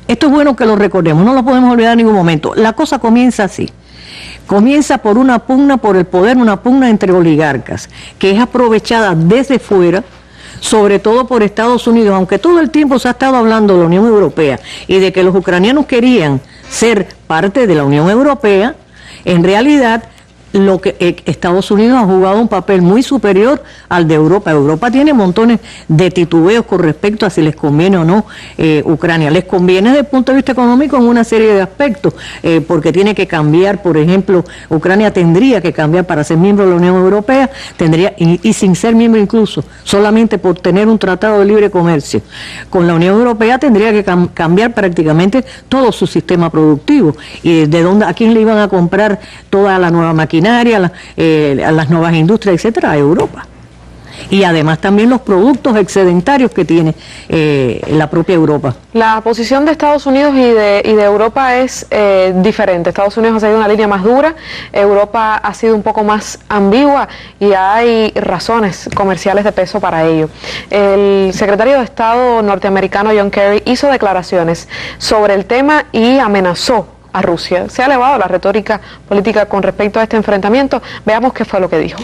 esto es bueno que lo recordemos, no lo podemos olvidar en ningún momento. La cosa comienza así. Comienza por una pugna por el poder, una pugna entre oligarcas, que es aprovechada desde fuera, sobre todo por Estados Unidos, aunque todo el tiempo se ha estado hablando de la Unión Europea y de que los ucranianos querían ser parte de la Unión Europea. En realidad, lo que Estados Unidos ha jugado un papel muy superior al de Europa. Europa tiene montones de titubeos con respecto a si les conviene o no Ucrania. Les conviene desde el punto de vista económico en una serie de aspectos, porque tiene que cambiar, por ejemplo, Ucrania tendría que cambiar para ser miembro de la Unión Europea, y sin ser miembro incluso, solamente por tener un tratado de libre comercio con la Unión Europea, tendría que cambiar prácticamente todo su sistema productivo. Y a quién le iban a comprar toda la nueva maquinaria, a las nuevas industrias, etcétera, a Europa. y además también los productos excedentarios que tiene la propia Europa. La posición de Estados Unidos y de Europa es diferente. Estados Unidos ha seguido una línea más dura, Europa ha sido un poco más ambigua y hay razones comerciales de peso para ello. El secretario de Estado norteamericano John Kerry hizo declaraciones sobre el tema y amenazó a Rusia. Se ha elevado la retórica política con respecto a este enfrentamiento. Veamos qué fue lo que dijo.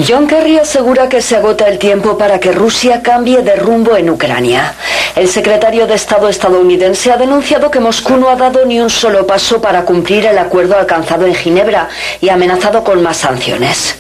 John Kerry asegura que se agota el tiempo para que Rusia cambie de rumbo en Ucrania. El secretario de Estado estadounidense ha denunciado que Moscú no ha dado ni un solo paso para cumplir el acuerdo alcanzado en Ginebra y ha amenazado con más sanciones.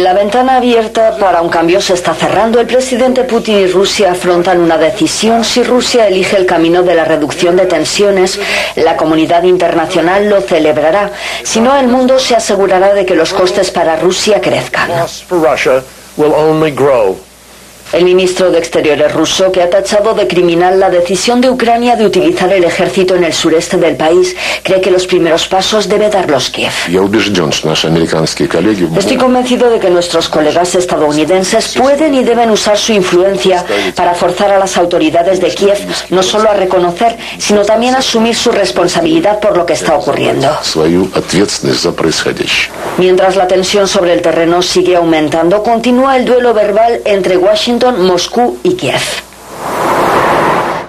La ventana abierta para un cambio se está cerrando. El presidente Putin y Rusia afrontan una decisión. Si Rusia elige el camino de la reducción de tensiones, la comunidad internacional lo celebrará. Si no, el mundo se asegurará de que los costes para Rusia crezcan. El ministro de Exteriores ruso, que ha tachado de criminal la decisión de Ucrania de utilizar el ejército en el sureste del país, cree que los primeros pasos debe darlos Kiev. Estoy convencido de que nuestros colegas estadounidenses pueden y deben usar su influencia para forzar a las autoridades de Kiev no solo a reconocer, sino también a asumir su responsabilidad por lo que está ocurriendo. Mientras la tensión sobre el terreno sigue aumentando, continúa el duelo verbal entre Washington, Moscú y Kiev.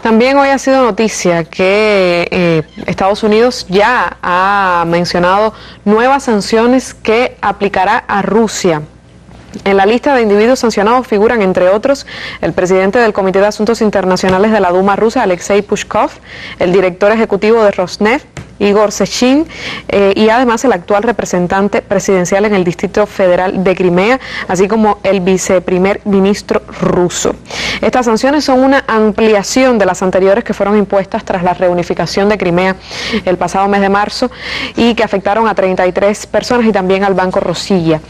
También hoy ha sido noticia que Estados Unidos ya ha mencionado nuevas sanciones que aplicará a Rusia. En la lista de individuos sancionados figuran, entre otros, el presidente del Comité de Asuntos Internacionales de la Duma rusa, Alexei Pushkov, el director ejecutivo de Rosneft, Igor Sechin, y además el actual representante presidencial en el Distrito Federal de Crimea, así como el viceprimer ministro ruso. Estas sanciones son una ampliación de las anteriores que fueron impuestas tras la reunificación de Crimea el pasado mes de marzo y que afectaron a 33 personas y también al Banco Rosilla.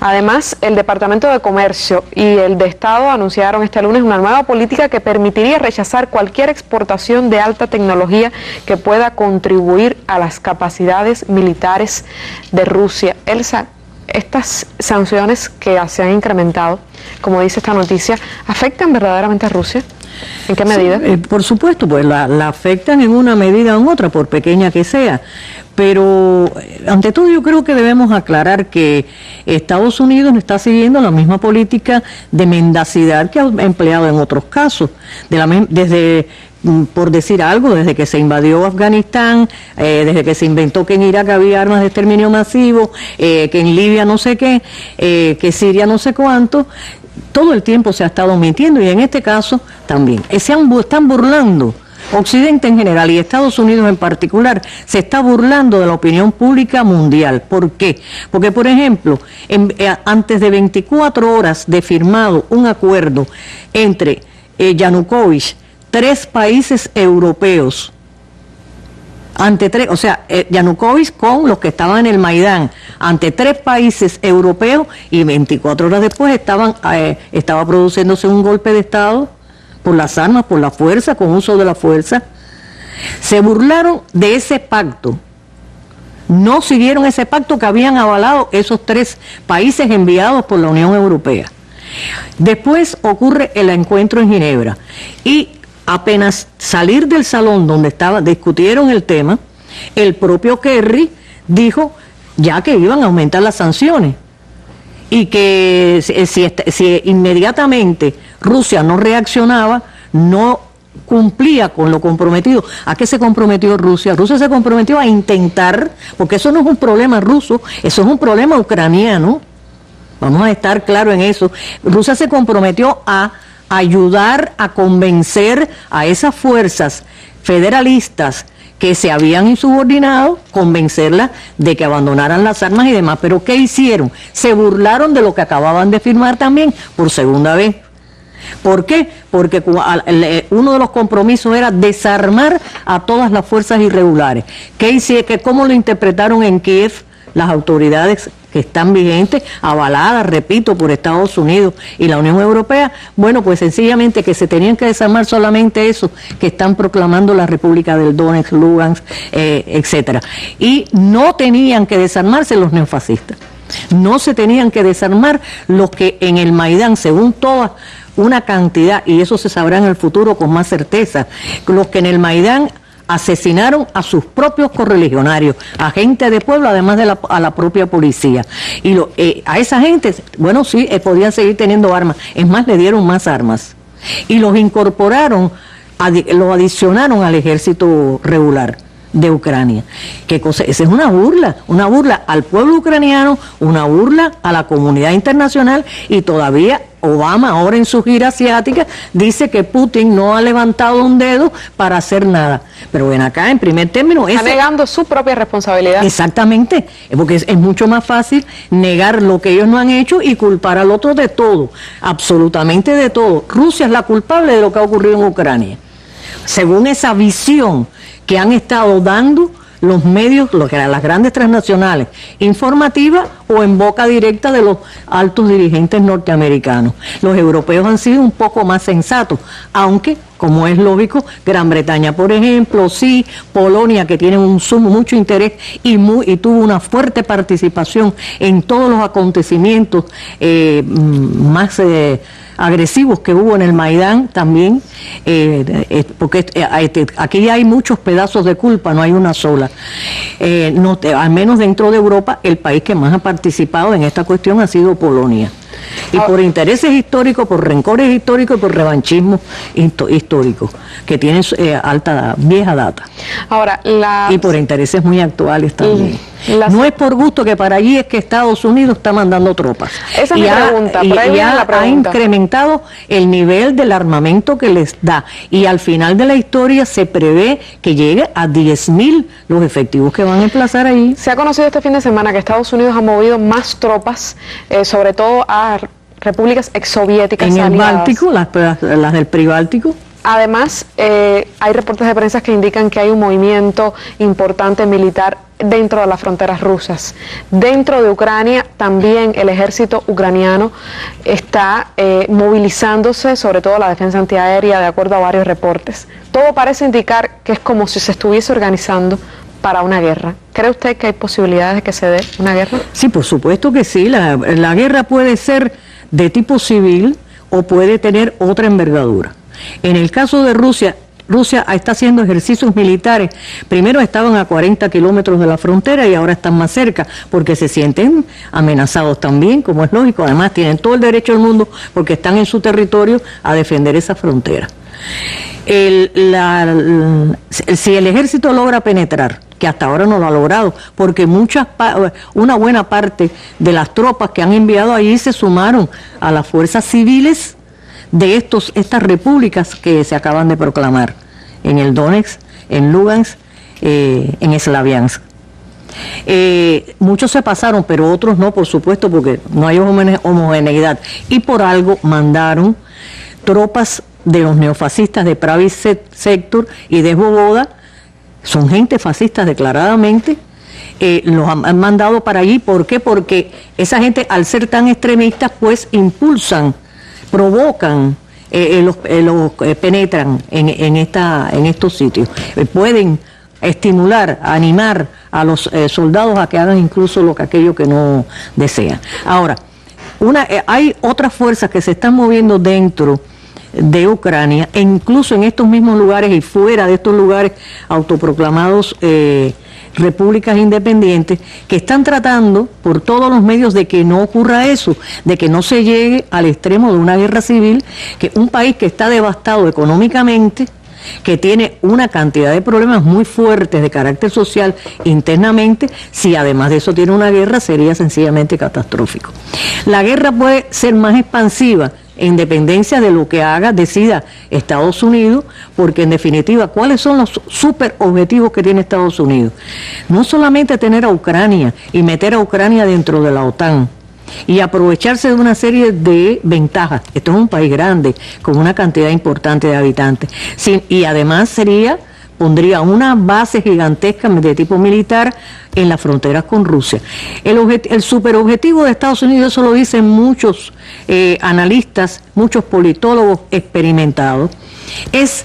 Además, el Departamento de Comercio y el de Estado anunciaron este lunes una nueva política que permitiría rechazar cualquier exportación de alta tecnología que pueda contribuir a las capacidades militares de Rusia. Elsa, estas sanciones que se han incrementado, como dice esta noticia, ¿afectan verdaderamente a Rusia? ¿En qué medida? Sí, por supuesto, pues la afectan en una medida u otra, por pequeña que sea. Pero ante todo yo creo que debemos aclarar que Estados Unidos está siguiendo la misma política de mendacidad que ha empleado en otros casos, desde, por decir algo, desde que se invadió Afganistán, desde que se inventó que en Irak había armas de exterminio masivo, que en Libia no sé qué, que Siria no sé cuánto. Todo el tiempo se ha estado mintiendo y en este caso también. Están burlando, Occidente en general y Estados Unidos en particular, se está burlando de la opinión pública mundial. ¿Por qué? Porque, por ejemplo, antes de 24 horas de firmado un acuerdo entre Yanukovych, 3 países europeos, Yanukovych con los que estaban en el Maidán, ante 3 países europeos, y 24 horas después estaba produciéndose un golpe de Estado por las armas, por la fuerza, con uso de la fuerza. Se burlaron de ese pacto, no siguieron ese pacto que habían avalado esos 3 países enviados por la Unión Europea. Después ocurre el encuentro en Ginebra y apenas salir del salón donde discutieron el tema, el propio Kerry dijo ya que iban a aumentar las sanciones y que si inmediatamente Rusia no reaccionaba, no cumplía con lo comprometido. ¿A qué se comprometió Rusia? Rusia se comprometió a intentar, porque eso no es un problema ruso, eso es un problema ucraniano. Vamos a estar claros en eso. Rusia se comprometió a ayudar a convencer a esas fuerzas federalistas que se habían insubordinado, convencerlas de que abandonaran las armas y demás. Pero ¿qué hicieron? Se burlaron de lo que acababan de firmar también por segunda vez. ¿Por qué? Porque uno de los compromisos era desarmar a todas las fuerzas irregulares. ¿Cómo lo interpretaron en Kiev las autoridades que están vigentes, avaladas, repito, por Estados Unidos y la Unión Europea, bueno, pues sencillamente que se tenían que desarmar solamente esos que están proclamando la República del Donetsk, Lugansk, etcétera. Y no tenían que desarmarse los neofascistas. No se tenían que desarmar los que en el Maidán, según toda una cantidad, y eso se sabrá en el futuro con más certeza, los que en el Maidán asesinaron a sus propios correligionarios, a gente de pueblo, además de a la propia policía. Y a esa gente, bueno, sí, podían seguir teniendo armas. Es más, le dieron más armas. Y los incorporaron, lo adicionaron al ejército regular de Ucrania. ¿Qué cosa? Esa es una burla al pueblo ucraniano, una burla a la comunidad internacional, y todavía Obama, ahora en su gira asiática, dice que Putin no ha levantado un dedo para hacer nada. Pero ven acá, en primer término... Está negando su propia responsabilidad. Exactamente, porque es mucho más fácil negar lo que ellos no han hecho y culpar al otro de todo, absolutamente de todo. Rusia es la culpable de lo que ha ocurrido en Ucrania. Según esa visión que han estado dando los medios, las grandes transnacionales, informativas o en boca directa de los altos dirigentes norteamericanos. Los europeos han sido un poco más sensatos, aunque, como es lógico, Gran Bretaña, por ejemplo, sí, Polonia, que tiene mucho interés y tuvo una fuerte participación en todos los acontecimientos más agresivos que hubo en el Maidán también, porque aquí hay muchos pedazos de culpa, no hay una sola. Al menos dentro de Europa, el país que más ha participado en esta cuestión ha sido Polonia. Y por intereses históricos, por rencores históricos y por revanchismo histórico, que tienen vieja data. Ahora, y por intereses muy actuales también. No es por gusto que para allí es que Estados Unidos está mandando tropas. Esa es mi pregunta, por ahí viene la pregunta. Ha incrementado el nivel del armamento que les da, y al final de la historia se prevé que llegue a 10.000 los efectivos que van a emplazar ahí. Se ha conocido este fin de semana que Estados Unidos ha movido más tropas, sobre todo a repúblicas exsoviéticas en aliadas. El Báltico, las del Pribáltico. Además, hay reportes de prensa que indican que hay un movimiento importante militar dentro de las fronteras rusas. Dentro de Ucrania, también el ejército ucraniano está movilizándose, sobre todo la defensa antiaérea, de acuerdo a varios reportes. Todo parece indicar que es como si se estuviese organizando para una guerra. ¿Cree usted que hay posibilidades de que se dé una guerra? Sí, por supuesto que sí. La guerra puede ser de tipo civil o puede tener otra envergadura. En el caso de Rusia está haciendo ejercicios militares. Primero estaban a 40 kilómetros de la frontera y ahora están más cerca porque se sienten amenazados también, como es lógico. Además tienen todo el derecho del mundo porque están en su territorio a defender esa frontera. Si el ejército logra penetrar, que hasta ahora no lo ha logrado, porque una buena parte de las tropas que han enviado allí se sumaron a las fuerzas civiles de estas repúblicas que se acaban de proclamar, en el Donetsk, en Lugansk, en Slaviansk. Muchos se pasaron, pero otros no, por supuesto, porque no hay homogeneidad. Y por algo mandaron tropas de los neofascistas de Pravý Sector y de Svoboda, son gente fascista declaradamente, los han mandado para allí. ¿Por qué? Porque esa gente, al ser tan extremistas, pues impulsan, provocan, penetran en estos sitios. Pueden estimular, animar a los soldados a que hagan incluso aquello que no desean. Ahora, hay otras fuerzas que se están moviendo dentro de Ucrania, e incluso en estos mismos lugares y fuera de estos lugares autoproclamados repúblicas independientes, que están tratando por todos los medios de que no ocurra eso, de que no se llegue al extremo de una guerra civil, que un país que está devastado económicamente, que tiene una cantidad de problemas muy fuertes de carácter social internamente, si además de eso tiene una guerra, sería sencillamente catastrófico. La guerra puede ser más expansiva en dependencia de lo que decida Estados Unidos, porque en definitiva, ¿cuáles son los super objetivos que tiene Estados Unidos? No solamente tener a Ucrania y meter a Ucrania dentro de la OTAN y aprovecharse de una serie de ventajas. Esto es un país grande, con una cantidad importante de habitantes, y además sería pondría una base gigantesca de tipo militar en las fronteras con Rusia. El superobjetivo de Estados Unidos, eso lo dicen muchos analistas, muchos politólogos experimentados, es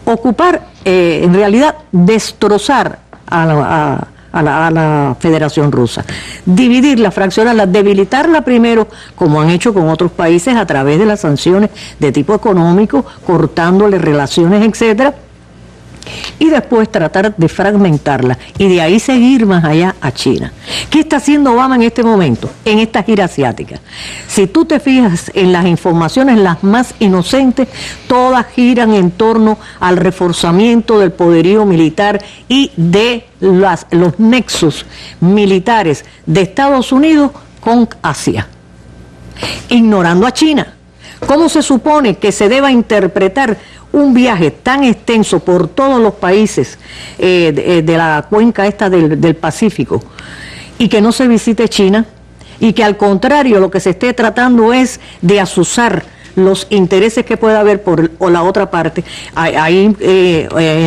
ocupar, en realidad, destrozar a la Federación Rusa, dividirla, fraccionarla, debilitarla primero, como han hecho con otros países a través de las sanciones de tipo económico, cortándole relaciones, etcétera, y después tratar de fragmentarla y de ahí seguir más allá a China. ¿Qué está haciendo Obama en este momento, en esta gira asiática? Si tú te fijas en las informaciones las más inocentes, todas giran en torno al reforzamiento del poderío militar y de los nexos militares de Estados Unidos con Asia, ignorando a China. ¿Cómo se supone que se deba interpretar un viaje tan extenso por todos los países de la cuenca esta del Pacífico y que no se visite China y que al contrario lo que se esté tratando es de azuzar los intereses que pueda haber por la otra parte? Ahí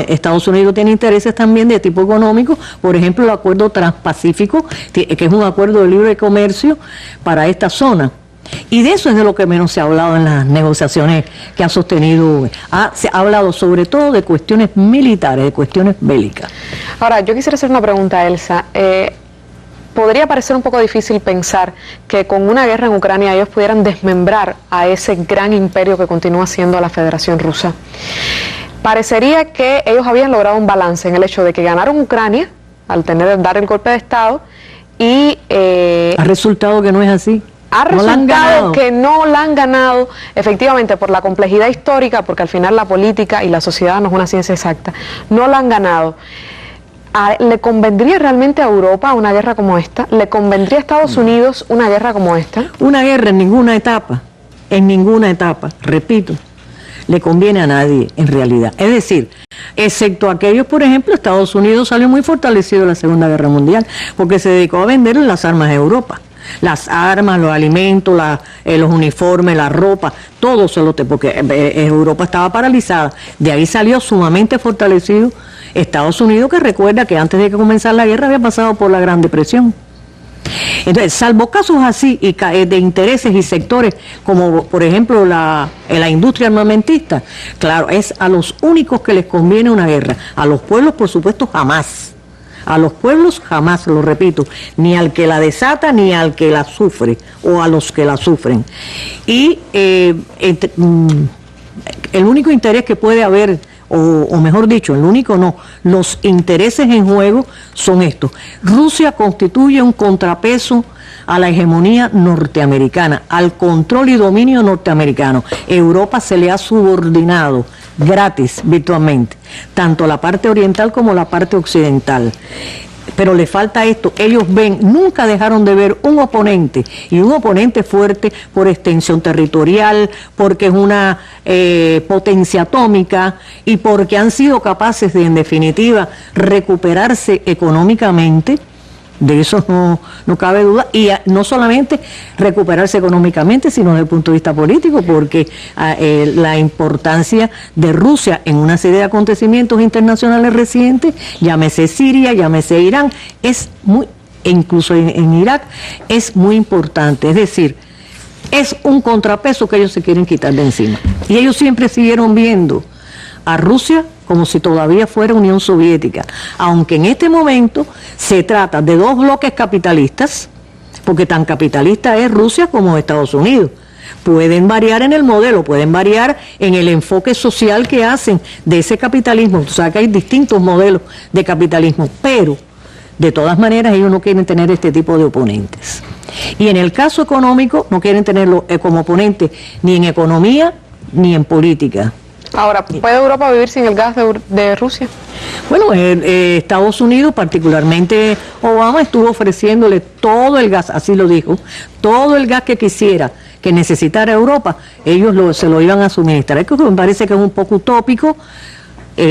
Estados Unidos tiene intereses también de tipo económico, por ejemplo el acuerdo transpacífico, que es un acuerdo de libre comercio para esta zona. Y de eso es de lo que menos se ha hablado en las negociaciones que ha sostenido. Se ha hablado sobre todo de cuestiones militares, de cuestiones bélicas. Ahora, yo quisiera hacer una pregunta, Elsa. Podría parecer un poco difícil pensar que con una guerra en Ucrania ellos pudieran desmembrar a ese gran imperio que continúa siendo la Federación Rusa. Parecería que ellos habían logrado un balance en el hecho de que ganaron Ucrania al dar el golpe de Estado y... ha resultado que no es así. Ha resultado que no la han ganado, efectivamente, por la complejidad histórica, porque al final la política y la sociedad no es una ciencia exacta, no la han ganado. ¿Le convendría realmente a Europa una guerra como esta? ¿Le convendría a Estados Unidos una guerra como esta? Una guerra en ninguna etapa, repito, le conviene a nadie en realidad. Es decir, excepto aquellos, por ejemplo, Estados Unidos salió muy fortalecido en la Segunda Guerra Mundial, porque se dedicó a vender las armas a Europa. Las armas, los alimentos, los uniformes, la ropa, todo porque Europa estaba paralizada. De ahí salió sumamente fortalecido Estados Unidos, que recuerda que antes de que comenzara la guerra había pasado por la Gran Depresión. Entonces, salvo casos así y de intereses y sectores como por ejemplo la industria armamentista, claro, es a los únicos que les conviene una guerra. A los pueblos, por supuesto, jamás. A los pueblos jamás, lo repito, ni al que la desata ni al que la sufre o a los que la sufren. Y el único interés que puede haber, o mejor dicho, el único no, los intereses en juego son estos. Rusia constituye un contrapeso a la hegemonía norteamericana, al control y dominio norteamericano. Europa se le ha subordinado gratis, virtualmente, tanto la parte oriental como la parte occidental. Pero le falta esto, ellos nunca dejaron de ver un oponente, y un oponente fuerte por extensión territorial, porque es una potencia atómica, y porque han sido capaces de, en definitiva, recuperarse económicamente. De eso no cabe duda, y no solamente recuperarse económicamente, sino desde el punto de vista político, porque la importancia de Rusia en una serie de acontecimientos internacionales recientes, llámese Siria, llámese Irán, incluso en Irak, es muy importante. Es decir, es un contrapeso que ellos se quieren quitar de encima. Y ellos siempre siguieron viendo a Rusia como si todavía fuera Unión Soviética, aunque en este momento se trata de dos bloques capitalistas, porque tan capitalista es Rusia como Estados Unidos. Pueden variar en el modelo, pueden variar en el enfoque social que hacen de ese capitalismo. O sea que hay distintos modelos de capitalismo, pero de todas maneras ellos no quieren tener este tipo de oponentes. Y en el caso económico no quieren tenerlo como oponente ni en economía ni en política. Ahora, ¿puede Europa vivir sin el gas de Rusia? Bueno, Estados Unidos, particularmente Obama, estuvo ofreciéndole todo el gas, así lo dijo, todo el gas que quisiera, que necesitara Europa, ellos se lo iban a suministrar. Es que me parece que es un poco utópico,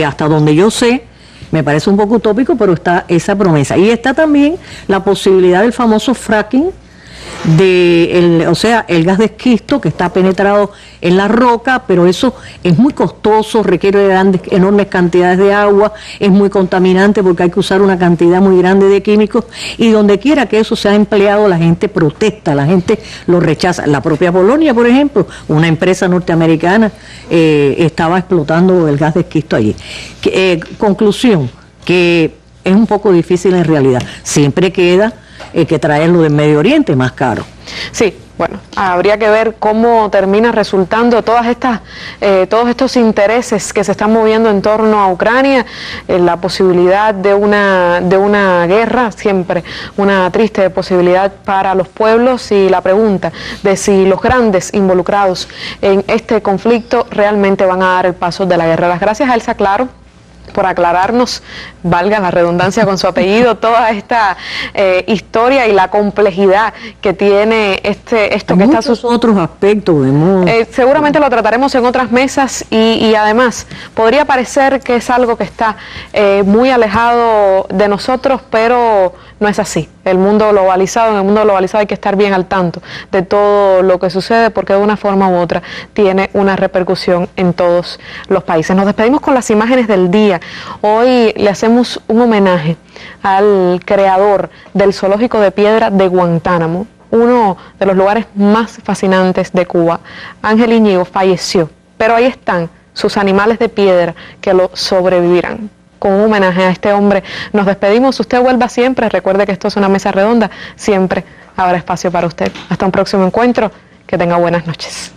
hasta donde yo sé, me parece un poco utópico, pero está esa promesa. Y está también la posibilidad del famoso fracking, o sea, el gas de esquisto que está penetrado en la roca, pero eso es muy costoso, requiere enormes cantidades de agua, es muy contaminante porque hay que usar una cantidad muy grande de químicos, y donde quiera que eso se ha empleado la gente protesta, la gente lo rechaza. La propia Polonia, por ejemplo, una empresa norteamericana estaba explotando el gas de esquisto allí. Conclusión, que es un poco difícil en realidad, siempre queda que traerlo del Medio Oriente más caro. Sí, bueno, habría que ver cómo termina resultando todos estos intereses que se están moviendo en torno a Ucrania, la posibilidad de una guerra, siempre una triste posibilidad para los pueblos, y la pregunta de si los grandes involucrados en este conflicto realmente van a dar el paso de la guerra. Las gracias a Elsa Claro por aclararnos, valga la redundancia con su apellido, toda esta historia y la complejidad que tiene esto que está sucediendo. Otros aspectos, seguramente lo trataremos en otras mesas, y además podría parecer que es algo que está muy alejado de nosotros, pero no es así. En el mundo globalizado hay que estar bien al tanto de todo lo que sucede, porque de una forma u otra tiene una repercusión en todos los países. Nos despedimos con las imágenes del día. Hoy le hacemos un homenaje al creador del Zoológico de Piedra de Guantánamo, uno de los lugares más fascinantes de Cuba. Ángel Iñigo falleció, pero ahí están sus animales de piedra que lo sobrevivirán. Con un homenaje a este hombre nos despedimos. Usted vuelva siempre, recuerde que esto es una mesa redonda, siempre habrá espacio para usted. Hasta un próximo encuentro, que tenga buenas noches.